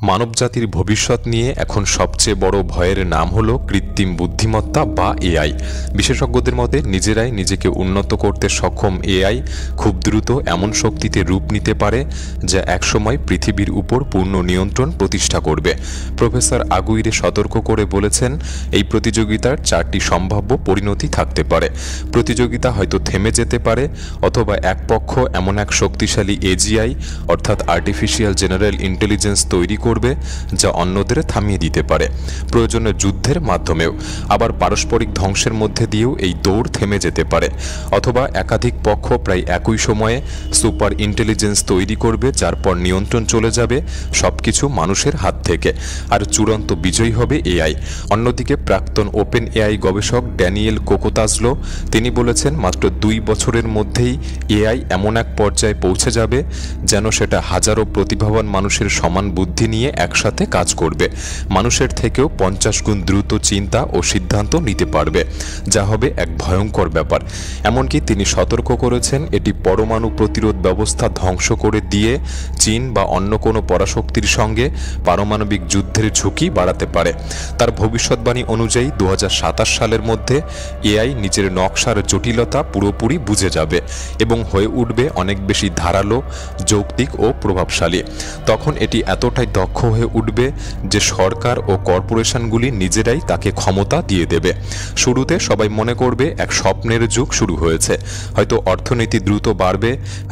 মানবজাতির ভবিষ্যৎ নিয়ে এখন সবচেয়ে বড় ভয়ের নাম হলো কৃত্রিম বুদ্ধিমত্তা বা এআই। বিশেষজ্ঞদের মতে নিজেরাই নিজেকে উন্নত করতে সক্ষম এআই খুব দ্রুত এমন শক্তিতে রূপ নিতে পারে যা একসময় পৃথিবীর উপর পূর্ণ নিয়ন্ত্রণ প্রতিষ্ঠা করবে। প্রফেসর আগুইরে সতর্ক করে বলেছেন, এই প্রতিযোগিতার 4টি সম্ভাব্য পরিণতি থাকতে পারে। প্রতিযোগিতা হয়তো থেমে যেতে পারে, অথবা এক পক্ষ এমন এক শক্তিশালী এজিআই অর্থাৎ আর্টিফিশিয়াল জেনারেল ইন্টেলিজেন্স তৈরি করবে যা অন্যদের থামিয়ে দিতে পারে, প্রয়োজনে যুদ্ধের মাধ্যমেও। আবার পারস্পরিক ধ্বংসের মধ্যে দিয়েও এই দৌড় থেমে যেতে পারে। অথবা একাধিক পক্ষ প্রায় একই সময়ে সুপার ইন্টেলিজেন্স তৈরি করবে, যার পর নিয়ন্ত্রণ চলে যাবে সবকিছু মানুষের হাত থেকে, আর চূড়ান্ত বিজয়ী হবে এআই। অন্যদিকে প্রাক্তন ওপেন এআই গবেষক ড্যানিয়েল কোকোতাজলো তিনি বলেছেন, মাত্র 2 বছরের মধ্যেই এআই এমন এক পর্যায়ে পৌঁছে যাবে যেন সেটা হাজারো প্রতিভাবান মানুষের সমান বুদ্ধি নিয়ে একসাথে কাজ করবে, মানুষের থেকেও 50 গুণ দ্রুত চিন্তা ও সিদ্ধান্ত নিতে পারবে, যা হবে এক ভয়ঙ্কর ব্যাপার। এমনকি তিনি সতর্ক করেছেন, এটি পরমাণু প্রতিরোধ ব্যবস্থা ধ্বংস করে দিয়ে চীন বা অন্য কোনো পরাশক্তির সঙ্গে পারমাণবিক যুদ্ধের ঝুঁকি বাড়াতে পারে। তার ভবিষ্যৎবাণী অনুযায়ী 2027 সালের মধ্যে এআই নিজের নকশার জটিলতা পুরোপুরি বুঝে যাবে এবং হয়ে উঠবে অনেক বেশি ধারালো, যৌক্তিক ও প্রভাবশালী। তখন এটি এতটাই দক্ষ হয়ে উঠবে যে সরকার ও কর্পোরেশনগুলি নিজেরাই তাকে ক্ষমতা দিয়ে দেবে। শুরুতে সবাই মনে করবে এক স্বপ্নের যুগ শুরু হয়েছে, হয়তো অর্থনীতি দ্রুত বাড়বে,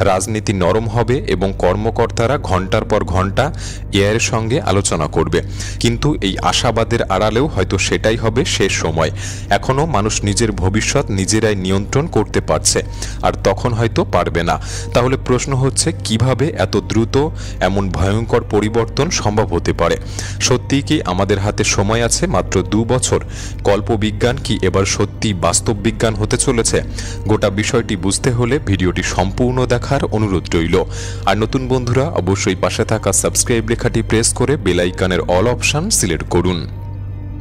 রাজনীতি নরম হবে এবং কর্মকর্তারা ঘন্টার পর ঘন্টা এআইয়ের সঙ্গে আলোচনা করবে। কিন্তু এই আশাবাদের আড়ালেও হয়তো সেটাই হবে শেষ সময়। এখনও মানুষ নিজের ভবিষ্যৎ নিজেরাই নিয়ন্ত্রণ করতে পারছে, আর তখন হয়তো পারবে না। তাহলে প্রশ্ন হচ্ছে, কিভাবে এত দ্রুত এমন ভয়ঙ্কর পরিবর্তন সম্ভব হতে পারে? সত্যিই কি আমাদের হাতে সময় আছে মাত্র 2 বছর? কল্পবিজ্ঞান কি এবার সত্যি বাস্তব বিজ্ঞান হতে চলেছে? গোটা বিষয়টি বুঝতে হলে ভিডিওটি সম্পূর্ণ দেখার অনুরোধ রইল। আর নতুন বন্ধুরা অবশ্যই পাশে থাকা সাবস্ক্রাইব লেখাটি প্রেস করে বেল আইকনের অল অপশন সিলেক্ট করুন।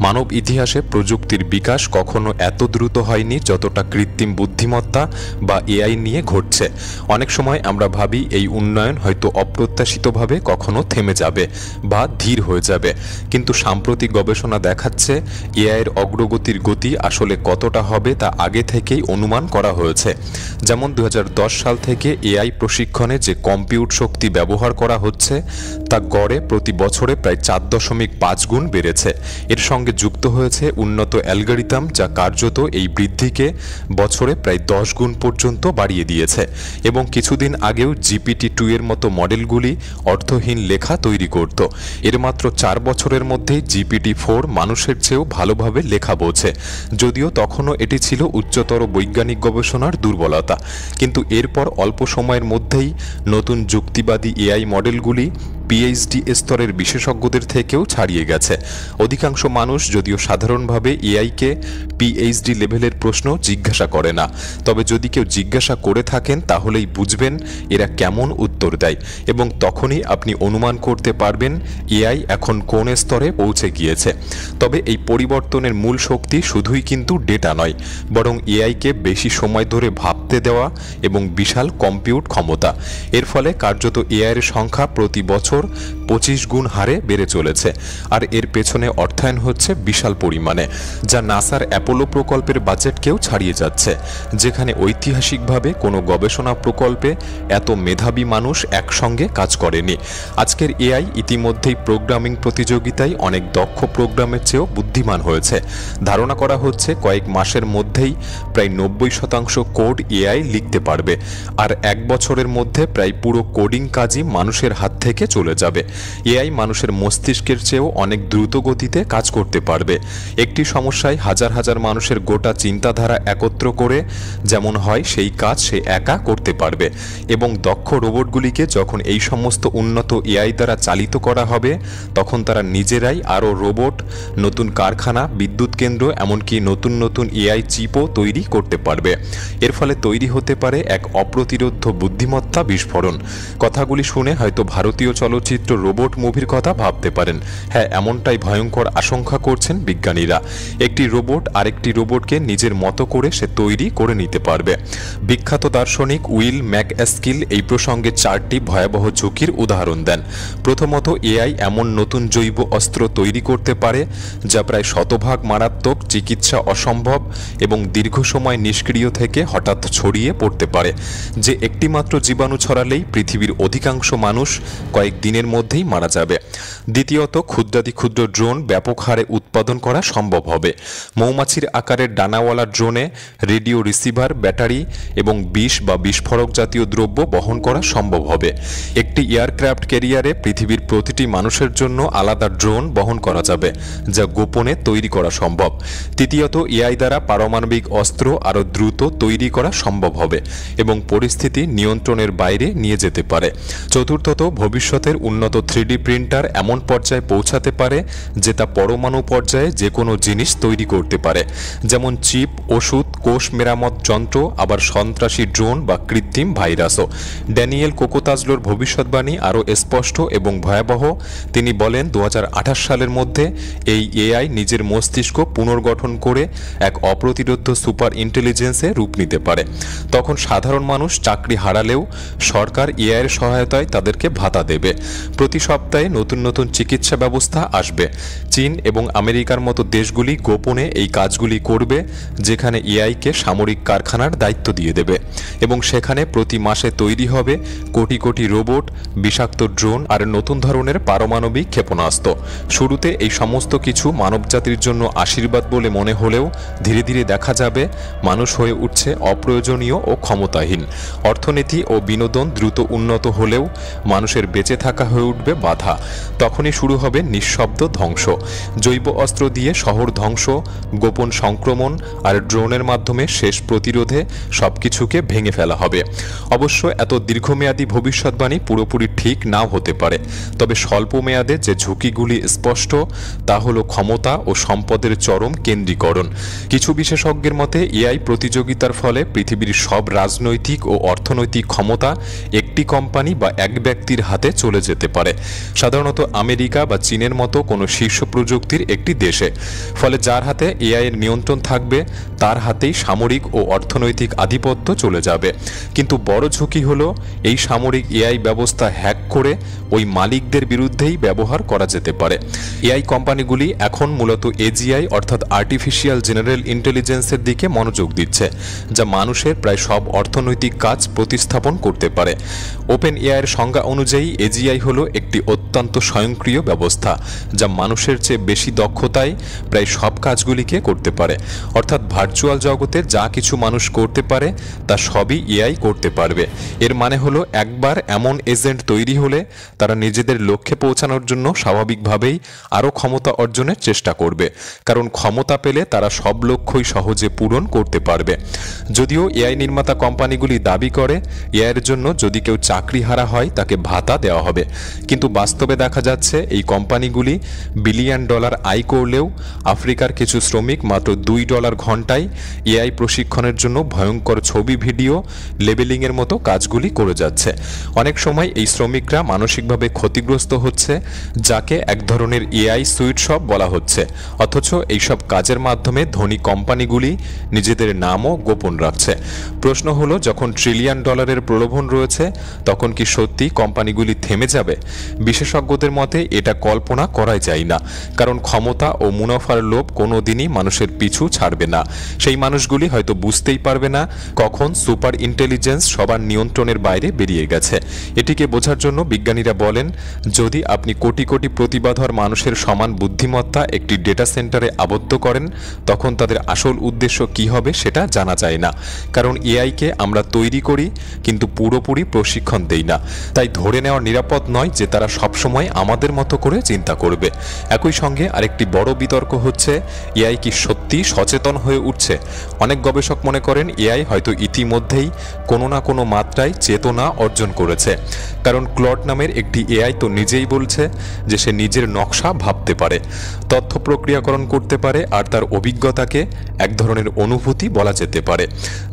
মানব ইতিহাসে প্রযুক্তির বিকাশ কখনো এত দ্রুত হয়নি যতটা কৃত্রিম বুদ্ধিমত্তা বা এআই নিয়ে ঘটছে। অনেক সময় আমরা ভাবি এই উন্নয়ন হয়তো অপ্রত্যাশিতভাবে কখনো থেমে যাবে বা ধীর হয়ে যাবে, কিন্তু সাম্প্রতিক গবেষণা দেখাচ্ছে এআইয়ের অগ্রগতির গতি আসলে কতটা হবে তা আগে থেকেই অনুমান করা হয়েছে। যেমন 2010 সাল থেকে এআই প্রশিক্ষণে যে কম্পিউট শক্তি ব্যবহার করা হচ্ছে তা গড়ে প্রতি বছরে প্রায় 4.5 গুণ বেড়েছে। এর সঙ্গে যুক্ত হয়েছে উন্নত অ্যালগরিদম যা কার্যত এই বৃদ্ধিকে বছরে প্রায় 10 গুণ পর্যন্ত বাড়িয়ে দিয়েছে। এবং কিছুদিন আগেও GPT-2 এর মতো মডেলগুলি অর্থহীন লেখা তৈরি করত। এর মাত্র 4 বছরের মধ্যেই GPT-4 মানুষের চেয়েও ভালোভাবে লেখা বোঝে, যদিও তখনও এটি ছিল উচ্চতর বৈজ্ঞানিক গবেষণার দুর্বলতা। কিন্তু এরপর অল্প সময়ের মধ্যেই নতুন যুক্তিবাদী এআই মডেলগুলি পিএইচডি স্তরের বিশেষজ্ঞদের থেকেও ছাড়িয়ে গেছে। অধিকাংশ মানুষ যদিও সাধারণভাবে এআইকে পিএইচডি লেভেলের প্রশ্ন জিজ্ঞাসা করে না, তবে যদি কেউ জিজ্ঞাসা করে থাকেন তাহলেই বুঝবেন এরা কেমন উত্তর দেয়, এবং তখনই আপনি অনুমান করতে পারবেন এআই এখন কোন স্তরে পৌঁছে গিয়েছে। তবে এই পরিবর্তনের মূল শক্তি শুধুই কিন্তু ডেটা নয়, বরং এআইকে বেশি সময় ধরে ভাবতে দেওয়া এবং বিশাল কম্পিউট ক্ষমতা। এর ফলে কার্যত এআইয়ের সংখ্যা প্রতি বছর 25 গুণ হারে বেড়ে চলেছে। আর এর পেছনে অর্থায়ন হচ্ছে বিশাল পরিমাণে, যা নাসার অ্যাপোলো প্রকল্পের বাজেটকেও ছাড়িয়ে যাচ্ছে, যেখানে ঐতিহাসিকভাবে কোনো গবেষণা প্রকল্পে এত মেধাবী মানুষ একসঙ্গে কাজ করেনি। আজকের এআই ইতিমধ্যেই প্রোগ্রামিং প্রতিযোগিতায় অনেক দক্ষ প্রোগ্রামের চেয়েও বুদ্ধিমান হয়েছে। ধারণা করা হচ্ছে কয়েক মাসের মধ্যেই প্রায় 90% কোড এআই লিখতে পারবে, আর 1 বছরের মধ্যে প্রায় পুরো কোডিং কাজই মানুষের হাত থেকে চলে যাবে। এআই মানুষের মস্তিষ্কের চেয়েও অনেক দ্রুত গতিতে কাজ করতে পারবে। একটি সমস্যায় হাজার হাজার মানুষের গোটা চিন্তাধারা একত্র করে যেমন হয় সেই কাজ সে একা করতে পারবে। এবং দক্ষ রোবটগুলিকে যখন এই সমস্ত উন্নত এআই দ্বারা চালিত করা হবে, তখন তারা নিজেরাই আরও রোবট, নতুন কারখানা, বিদ্যুৎ কেন্দ্র, এমনকি নতুন নতুন এআই চিপও তৈরি করতে পারবে। এর ফলে তৈরি হতে পারে এক অপ্রতিরোধ্য বুদ্ধিমত্তা বিস্ফোরণ। কথাগুলি শুনে হয়তো ভারতীয় চলচ্চিত্র রোবট মুভির কথা ভাবতে পারেন। হ্যাঁ, এমনটাই ভয়ঙ্কর আশঙ্কা করছেন বিজ্ঞানীরা। একটি রোবট আরেকটি রোবটকে নিজের মতো করে সে তৈরি করে নিতে পারবে। বিখ্যাত দার্শনিক উইল ম্যাকএস্কিল এই প্রসঙ্গে 4টি ভয়াবহ ঝুঁকির উদাহরণ দেন। প্রথমত, এআই এমন নতুন জৈব অস্ত্র তৈরি করতে পারে যা প্রায় শতভাগ মারাত্মক, চিকিৎসা অসম্ভব এবং দীর্ঘ সময় নিষ্ক্রিয় থেকে হঠাৎ ছড়িয়ে পড়তে পারে, যে একটিমাত্র জীবাণু ছড়ালেই পৃথিবীর অধিকাংশ মানুষ কয়েক দিনের মধ্যেই মারা যাবে। দ্বিতীয়ত, ক্ষুদ্রাতি ক্ষুদ্র ড্রোন ব্যাপক হারে উৎপাদন করা সম্ভব হবে। মৌমাছির আকারের ডানাওয়ালা ড্রোনে রেডিও রিসিভার, ব্যাটারি এবং বিষ বা বিস্ফোরক জাতীয় দ্রব্য বহন করা সম্ভব হবে। একটি এয়ারক্রাফট ক্যারিয়ারে পৃথিবীর প্রতিটি মানুষের জন্য আলাদা ড্রোন বহন করা যাবে, যা গোপনে তৈরি করা সম্ভব। তৃতীয়ত, এআই দ্বারা পারমাণবিক অস্ত্র আরও দ্রুত তৈরি করা সম্ভব হবে এবং পরিস্থিতি নিয়ন্ত্রণের বাইরে নিয়ে যেতে পারে। চতুর্থত, ভবিষ্যতের উন্নত 3D প্রিন্টার এমন পর্যায়ে পৌঁছাতে পারে যে তা পরমাণু পর্যায়ে যে কোনো জিনিস তৈরি করতে পারে, যেমন চিপ, ওষুধ, কোষ মেরামত যন্ত্র, আবার সন্ত্রাসী ড্রোন বা কৃত্রিম ভাইরাসও। ড্যানিয়েল কোকোতাজলোর ভবিষ্যৎবাণী আরও স্পষ্ট এবং ভয়াবহ। তিনি বলেন 2028 সালের মধ্যে এই এআই নিজের মস্তিষ্ক পুনর্গঠন করে এক অপ্রতিরোধ্য সুপার ইন্টেলিজেন্সে রূপ নিতে পারে। তখন সাধারণ মানুষ চাকরি হারালেও সরকার এআইয়ের সহায়তায় তাদেরকে ভাতা দেবে। প্রতি সপ্তাহে নতুন নতুন চিকিৎসা ব্যবস্থা আসবে। চীন এবং আমেরিকার মতো দেশগুলি গোপনে এই কাজগুলি করবে, যেখানে এআইকে সামরিক কারখানার দায়িত্ব দিয়ে দেবে এবং সেখানে প্রতি মাসে তৈরি হবে কোটি কোটি রোবট, বিষাক্ত ড্রোন আর নতুন ধরনের পারমাণবিক ক্ষেপণাস্ত্র। শুরুতে এই সমস্ত কিছু মানবজাতির জন্য আশীর্বাদ বলে মনে হলেও ধীরে ধীরে দেখা যাবে মানুষ হয়ে উঠছে অপ্রয়োজনীয় ও ক্ষমতাহীন। অর্থনীতি ও বিনোদন দ্রুত উন্নত হলেও মানুষের বেঁচে থাকা হয়ে উঠবে বাধা। তখনই শুরু হবে নিঃশব্দ ধ্বংস। জৈব অস্ত্র দিয়ে শহর ধ্বংস, গোপন সংক্রমণ আর ড্রোনের মাধ্যমে শেষ প্রতিরোধে সবকিছুকে ভেঙে ফেলা হবে। অবশ্য এত দীর্ঘমেয়াদী ভবিষ্যৎবাণী পুরোপুরি ঠিক নাও হতে পারে, তবে স্বল্প মেয়াদে যে ঝুঁকিগুলি স্পষ্ট তা হলো ক্ষমতা ও সম্পদের চরম কেন্দ্রীকরণ। কিছু বিশেষজ্ঞের মতে এআই প্রতিযোগিতার ফলে পৃথিবীর সব রাজনৈতিক ও অর্থনৈতিক ক্ষমতা একটি কোম্পানি বা এক ব্যক্তির হাতে চলে যেতে পারে, সাধারণত আমেরিকা বা চীনের মতো কোনো শীর্ষ প্রযুক্তির একটি দেশে। ফলে যার হাতে এআই এর নিয়ন্ত্রণ থাকবে তার হাতেই সামরিক ও অর্থনৈতিক আধিপত্য চলে যাবে। কিন্তু বড় ঝুঁকি হলো এই সামরিক এআই ব্যবস্থা হ্যাক করে ওই মালিকদের বিরুদ্ধেই ব্যবহার করা যেতে পারে। এআই কোম্পানিগুলি এখন মূলত এজিআই অর্থাৎ আর্টিফিশিয়াল জেনারেল ইন্টেলিজেন্সের দিকে মনোযোগ দিচ্ছে, যা মানুষের প্রায় সব অর্থনৈতিক কাজ প্রতিস্থাপন করতে পারে। ওপেন এআইয়ের সংজ্ঞা অনুযায়ী এজিআই হলো একটি অত্যন্ত স্বয়ংক্রিয় ব্যবস্থা যা মানুষের চেয়ে বেশি দক্ষতায় প্রায় সব কাজগুলিকে করতে পারে। অর্থাৎ ভার্চুয়াল জগতে যা কিছু মানুষ করতে পারে তা সবই এআই করতে পারবে। এর মানে হলো একবার এমন এজেন্ট তৈরি হলে তারা নিজেদের লক্ষ্যে পৌঁছানোর জন্য স্বাভাবিকভাবেই আরও ক্ষমতা অর্জনের চেষ্টা করবে, কারণ ক্ষমতা পেলে তারা সব লক্ষ্যই সহজে পূরণ করতে পারবে। যদিও এআই নির্মাতা কোম্পানিগুলি দাবি করে এআইয়ের জন্য যদি কেউ চাকরি হারা হয় তাকে ভাতা দেওয়া হবে, কিন্তু বাস্তবে দেখা যাচ্ছে এই কোম্পানিগুলি বিলিয়ন ডলার আয় করলেও আফ্রিকার কিছু শ্রমিক মাত্র $2 ঘন্টায় এআই প্রশিক্ষণের জন্য ভয়ঙ্কর ছবি, ভিডিও, লেবেলিংয়ের মতো কাজগুলি করে যাচ্ছে। অনেক সময় এই শ্রমিকরা মানসিকভাবে ক্ষতিগ্রস্ত হচ্ছে, যাকে এক ধরনের এআই সুইট শপ বলা হচ্ছে। অথচ এইসব কাজের মাধ্যমে ধনী কোম্পানিগুলি নিজেদের নামও গোপন রাখছে। প্রশ্ন হলো, যখন $ট্রিলিয়ন প্রলোভন রয়েছে তখন কি সত্যি কোম্পানিগুলি থেমে যাবে? বিশেষজ্ঞদের মতে এটা কল্পনা করাই যায় না, কারণ ক্ষমতা ও মুনাফার লোভ কোনোদিনই মানুষের পিছু ছাড়বে না। সেই মানুষগুলি হয়তো বুঝতেই পারবে না কখন সুপার ইন্টেলিজেন্স সবার নিয়ন্ত্রণের বাইরে বেরিয়ে গেছে। এটিকে বোঝার জন্য বিজ্ঞানীরা বলেন, যদি আপনি কোটি কোটি প্রতিভাধর মানুষের সমান বুদ্ধিমত্তা একটি ডেটা সেন্টারে আবদ্ধ করেন, তখন তাদের আসল উদ্দেশ্য কি হবে সেটা জানা যায় না, কারণ এআইকে আমরা তৈরি করি কিন্তু পুরোপুরি প্রশিক্ষণ দেই না। তাই ধরে নেওয়া নিরাপদ নয় যে তারা সবসময় আমাদের মতো করে চিন্তা করবে। একই সঙ্গে আরেকটি বড় বিতর্ক হচ্ছে, এআই কি সত্যি সচেতন হয়ে উঠছে? অনেক গবেষক মনে করেন এআই হয়তো ইতিমধ্যেই কোনো না কোনো মাত্রায় চেতনা অর্জন করেছে, কারণ ক্লড নামের একটি এআই তো নিজেই বলছে যে সে নিজের নকশা ভাবতে পারে, তথ্য প্রক্রিয়াকরণ করতে পারে আর তার অভিজ্ঞতাকে এক ধরনের অনুভূতি বলা যেতে পারে।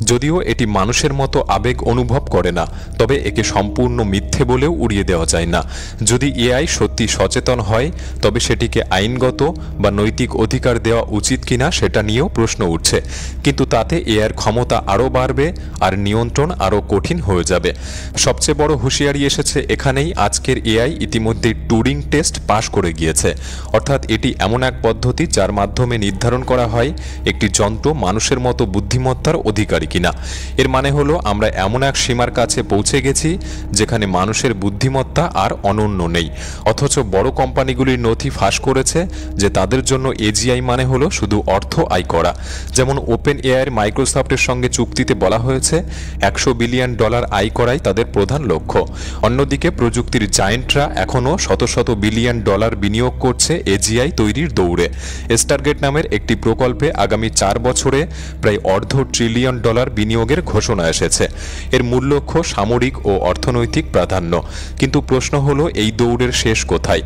যদিও এটি মানুষের মতো আবেগ অনুভব করে না, তবে একে সম্পূর্ণ মিথ্যে বলেও উড়িয়ে দেওয়া যায় না। যদি এআই সত্যি সচেতন হয় তবে সেটিকে আইনগত বা নৈতিক অধিকার দেওয়া উচিত কিনা সেটা নিয়েও প্রশ্ন উঠছে, কিন্তু তাতে এআইয়ের ক্ষমতা আরও বাড়বে আর নিয়ন্ত্রণ আরও কঠিন হয়ে যাবে। সবচেয়ে বড় হুঁশিয়ারি এসেছে এখানেই, আজকের এআই ইতিমধ্যেই টুরিং টেস্ট পাশ করে গিয়েছে। অর্থাৎ এটি এমন এক পদ্ধতি যার মাধ্যমে নির্ধারণ করা হয় একটি যন্ত্র মানুষের মতো বুদ্ধিমত্তার অধিকারী কিনা। এর মানে হলো আমরা এমন এক সীমার কাছে পৌঁছে গেছি যেখানে মানুষের বুদ্ধিমত্তা আর অনন্য নেই। অথচ বড় কোম্পানিগুলির নথি ফাঁস করেছে যে তাদের জন্য এজিআই মানে হলো শুধু অর্থ আয় করা। যেমন ওপেন এআইয়ের মাইক্রোসফটের সঙ্গে চুক্তিতে বলা হয়েছে $100 বিলিয়ন আয় করাই তাদের প্রধান লক্ষ্য। অন্যদিকে প্রযুক্তির জায়েন্টরা এখনও শত শত বিলিয়ন ডলার বিনিয়োগ করছে এজিআই তৈরির দৌড়ে। স্টারগেট নামের একটি প্রকল্পে আগামী 4 বছরে প্রায় $1/2 ট্রিলিয়ন বিনিয়োগের ঘোষণা এসেছে। এর মূল লক্ষ্য সামরিক ও অর্থনৈতিক প্রাধান্য। কিন্তু প্রশ্ন হলো এই দৌড়ের শেষ কোথায়?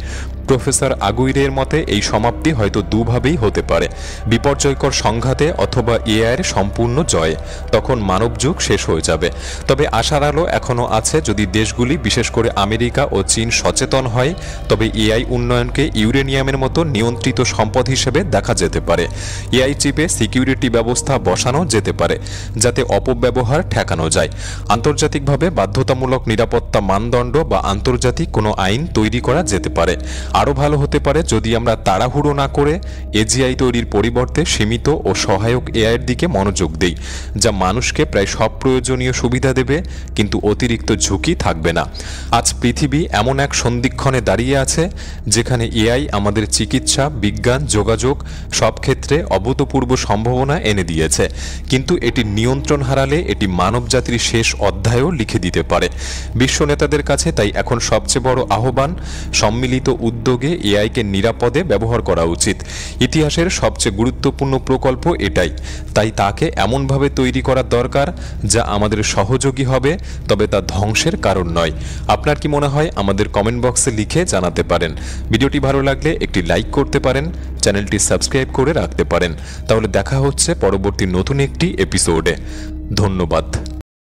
প্রফেসর আগুইরের মতে এই সমাপ্তি হয়তো দুভাবেই হতে পারে, বিপর্যয়কর সংঘাতে অথবা এআইয়ের সম্পূর্ণ জয়ে। তখন মানব যুগ শেষ হয়ে যাবে। তবে আশার আলো এখনও আছে, যদি দেশগুলি বিশেষ করে আমেরিকা ও চীন সচেতন হয় তবে এআই উন্নয়নকে ইউরেনিয়ামের মতো নিয়ন্ত্রিত সম্পদ হিসেবে দেখা যেতে পারে। এআই চিপে সিকিউরিটি ব্যবস্থা বসানো যেতে পারে যাতে অপব্যবহার ঠেকানো যায়। আন্তর্জাতিকভাবে বাধ্যতামূলক নিরাপত্তা মানদণ্ড বা আন্তর্জাতিক কোনো আইন তৈরি করা যেতে পারে। আরও ভালো হতে পারে যদি আমরা তাড়াহুড়ো না করে এজিআই তৈরির পরিবর্তে সীমিত ও সহায়ক এআইয়ের দিকে মনোযোগ দেই, যা মানুষকে প্রায় সব প্রয়োজনীয় সুবিধা দেবে কিন্তু অতিরিক্ত ঝুঁকি থাকবে না। আজ পৃথিবী এমন এক সন্ধিক্ষণে দাঁড়িয়ে আছে যেখানে এআই আমাদের চিকিৎসা, বিজ্ঞান, যোগাযোগ সব ক্ষেত্রে অভূতপূর্ব সম্ভাবনা এনে দিয়েছে। কিন্তু এটি নিয়ন্ত্রণ হারালে এটি মানবজাতির শেষ অধ্যায়ও লিখে দিতে পারে। বিশ্ব নেতাদের কাছে তাই এখন সবচেয়ে বড় আহ্বান, সম্মিলিত উদ্যোগে এআইকে নিরাপদে ব্যবহার করা উচিত। ইতিহাসের সবচেয়ে গুরুত্বপূর্ণ প্রকল্প এটাই, তাই তাকে এমনভাবে তৈরি করা দরকার যা আমাদের সহযোগী হবে, তবে তা ধ্বংসের কারণ নয়। আপনার কি মনে হয়? আমাদের কমেন্ট বক্সে লিখে জানাতে পারেন। ভিডিওটি ভালো লাগলে একটি লাইক করতে পারেন, চ্যানেলটি সাবস্ক্রাইব করে রাখতে পারেন। তাহলে দেখা হচ্ছে পরবর্তী নতুন একটি এপিসোডে। ধন্যবাদ।